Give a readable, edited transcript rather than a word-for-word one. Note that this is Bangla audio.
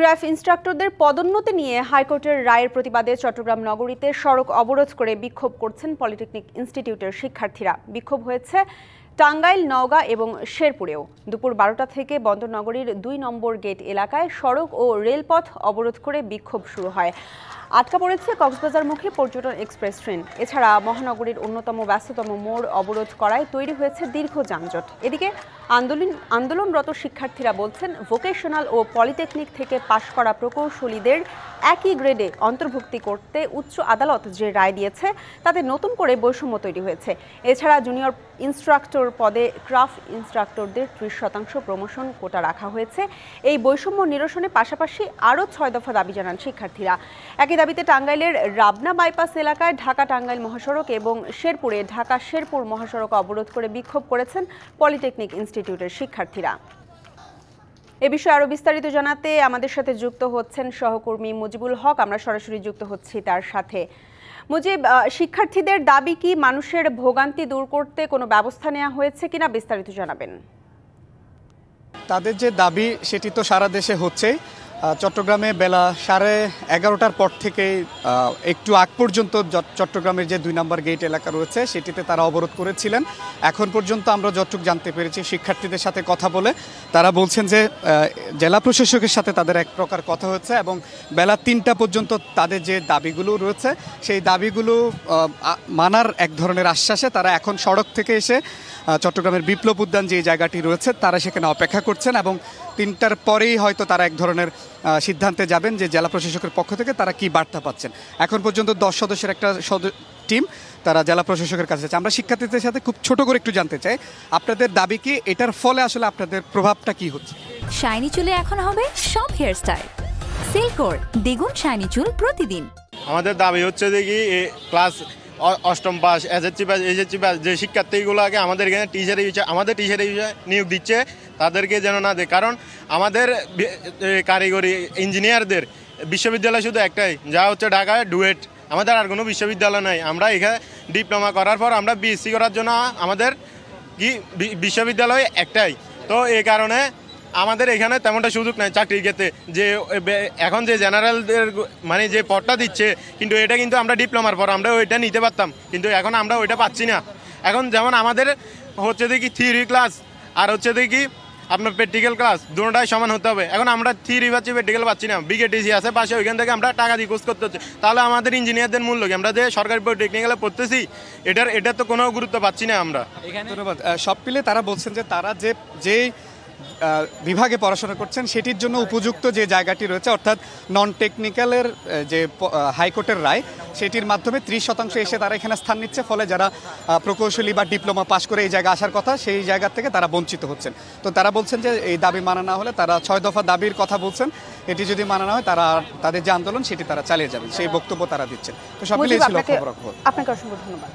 ক্র্যাফ ইন্সট্রাক্টরদের পদোন্নতি নিয়ে হাইকোর্টের রায়ের প্রতিবাদে চট্টগ্রাম নগরীতে সড়ক অবরোধ করে বিক্ষোভ করছেন পলিটেকনিক ইনস্টিটিউটের শিক্ষার্থীরা। বিক্ষোভ হয়েছে টাঙ্গাইল, নওগাঁ এবং শেরপুরেও। দুপুর 12টা থেকে বন্দরনগরীর 2 নম্বর গেট এলাকায় সড়ক ও রেলপথ অবরোধ করে বিক্ষোভ শুরু হয়। আটকা পড়েছে কক্সবাজারমুখী পর্যটন এক্সপ্রেস ট্রেন। এছাড়া মহানগরীর অন্যতম ব্যস্ততম মোড় অবরোধ করায় তৈরি হয়েছে দীর্ঘ যানজট। এদিকে আন্দোলনরত শিক্ষার্থীরা বলছেন, ভোকেশনাল ও পলিটেকনিক থেকে পাশ করা প্রকৌশলীদের একই গ্রেডে অন্তর্ভুক্তি করতে উচ্চ আদালত যে রায় দিয়েছে তাতে নতুন করে বৈষম্য তৈরি হয়েছে। এছাড়া জুনিয়র ইন্সট্রাক্টর পদে ক্রাফ ইন্সট্রাক্টরদের 30% প্রমোশন কোটা রাখা হয়েছে। এই বৈষম্য নিরসনের পাশাপাশি আরও 6 দফা দাবি জানান শিক্ষার্থীরা। একই দাবিতে টাঙ্গাইলের রাবনা বাইপাস এলাকায় ঢাকা-টাঙ্গাইল মহাসড়ক এবং শেরপুরে ঢাকা-শেরপুর মহাসড়ক অবরোধ করে বিক্ষোভ করেছেন পলিটেকনিক ইনস্টিটিউটের শিক্ষার্থীরা। এ বিষয়ে আরও বিস্তারিত জানাতে আমাদের সাথে যুক্ত হচ্ছেন সহকর্মী মুজিবুল হক। আমরা সরাসরি যুক্ত হচ্ছি তার সাথে। মুজিব, শিক্ষার্থীদের দাবি কি? মানুষের ভোগান্তি দূর করতে কোনো ব্যবস্থা নেওয়া হয়েছে কিনা বিস্তারিত জানাবেন। তাদের যে দাবি সেটি তো সারা দেশে হচ্ছে। চট্টগ্রামে বেলা 11:30টার পর থেকে একটু আগ পর্যন্ত চট্টগ্রামের যে 2 নম্বর গেট এলাকা রয়েছে সেটিতে তারা অবরোধ করেছিলেন। এখন পর্যন্ত আমরা যতটুকু জানতে পেরেছি শিক্ষার্থীদের সাথে কথা বলে তারা বলছেন যে জেলা প্রশাসকের সাথে তাদের এক প্রকার কথা হচ্ছে এবং বেলা 3টা পর্যন্ত তাদের যে দাবিগুলো রয়েছে সেই দাবিগুলো মানার এক ধরনের আশ্বাসে তারা এখন সড়ক থেকে এসে চট্টগ্রামের বিপ্লব উদ্যান যে জায়গাটি রয়েছে তারা সেখানে অপেক্ষা করছেন এবং 3টার পরেই হয়তো তারা এক ধরনের সিদ্ধান্তে যাবেন যে জেলা প্রশাসকের পক্ষ থেকে তারা কি বার্তা পাচ্ছেন। এখন পর্যন্ত 10 সদস্যের একটা টিম তারা জেলা প্রশাসকের কাছে আছে। আমরা শিক্ষার্থীদের সাথে খুব ছোট করে একটু জানতে চাই, আপনাদের দাবি কি? এটার ফলে আসলে আপনাদের প্রভাবটা কি হচ্ছে? শাইনি চুলে এখন হবে সব হেয়ার স্টাইল। সিল্কোর দ্বিগুণ শাইনি চুল প্রতিদিন। আমাদের দাবি হচ্ছে দেখি ক্লাস 8ম pass, SSC pass, HSC pass যে শিক্ষার্থীগুলোকে আমাদের এখানে আমাদের টিচার হিসেবে নিয়োগ দিচ্ছে তাদেরকে যেন না দেয়। কারণ আমাদের কারিগরি ইঞ্জিনিয়ারদের বিশ্ববিদ্যালয় শুধু একটাই, যা হচ্ছে ঢাকায় ডুয়েট। আমাদের আর কোনো বিশ্ববিদ্যালয় নাই। আমরা এখানে ডিপ্লোমা করার পর আমরা বিএসসি করার জন্য আমাদের কি বিশ্ববিদ্যালয় একটাই। তো এই কারণে আমাদের এখানে তেমনটা সুযোগ নাই চাকরির ক্ষেত্রে। যে এখন যে জেনারেলদের মানে যে পদটা দিচ্ছে, কিন্তু এটা কিন্তু আমরা ডিপ্লোমার পর আমরা ওইটা নিতে পারতাম, কিন্তু এখন আমরা ওইটা পাচ্ছি না। এখন যেমন আমাদের হচ্ছে দেখি থিওরি ক্লাস আর হচ্ছে দেখি আপনার প্র্যাকটিক্যাল ক্লাস দুটোটাই সমান হতে হবে। এখন আমরা থিওরি পাচ্ছি, প্র্যাকটিক্যাল পাচ্ছি না। বিকেটিসি আছে পাশে, ওইখান থেকে আমরা টাকা দিয়ে কোর্স করতে হচ্ছে। তাহলে আমাদের ইঞ্জিনিয়ারদের মূল্য কি? আমরা যে সরকারি টেকনিক্যালে পড়তেছি এটার তো কোনো গুরুত্ব পাচ্ছি না আমরা। ধন্যবাদ। সব মিলে তারা বলছেন যে তারা যে বিভাগে পড়াশোনা করছেন সেটির জন্য উপযুক্ত যে জায়গাটি রয়েছে, অর্থাৎ নন টেকনিক্যালের যে হাইকোর্টের রায় সেটির মাধ্যমে 30% এসে তারা এখানে স্থান নিচ্ছে। ফলে যারা প্রকৌশলী বা ডিপ্লোমা পাশ করে এই জায়গায় আসার কথা সেই জায়গা থেকে তারা বঞ্চিত হচ্ছেন। তো তারা বলছেন যে এই দাবি মানা না হলে তারা 6 দফা দাবির কথা বলছেন, এটি যদি মানা না হয় তারা তাদের যে আন্দোলন সেটি তারা চালিয়ে যাবেন, সেই বক্তব্য তারা দিচ্ছেন। তো সব মিলিয়ে ছিল খবর। আপনাকে অসংখ্য ধন্যবাদ।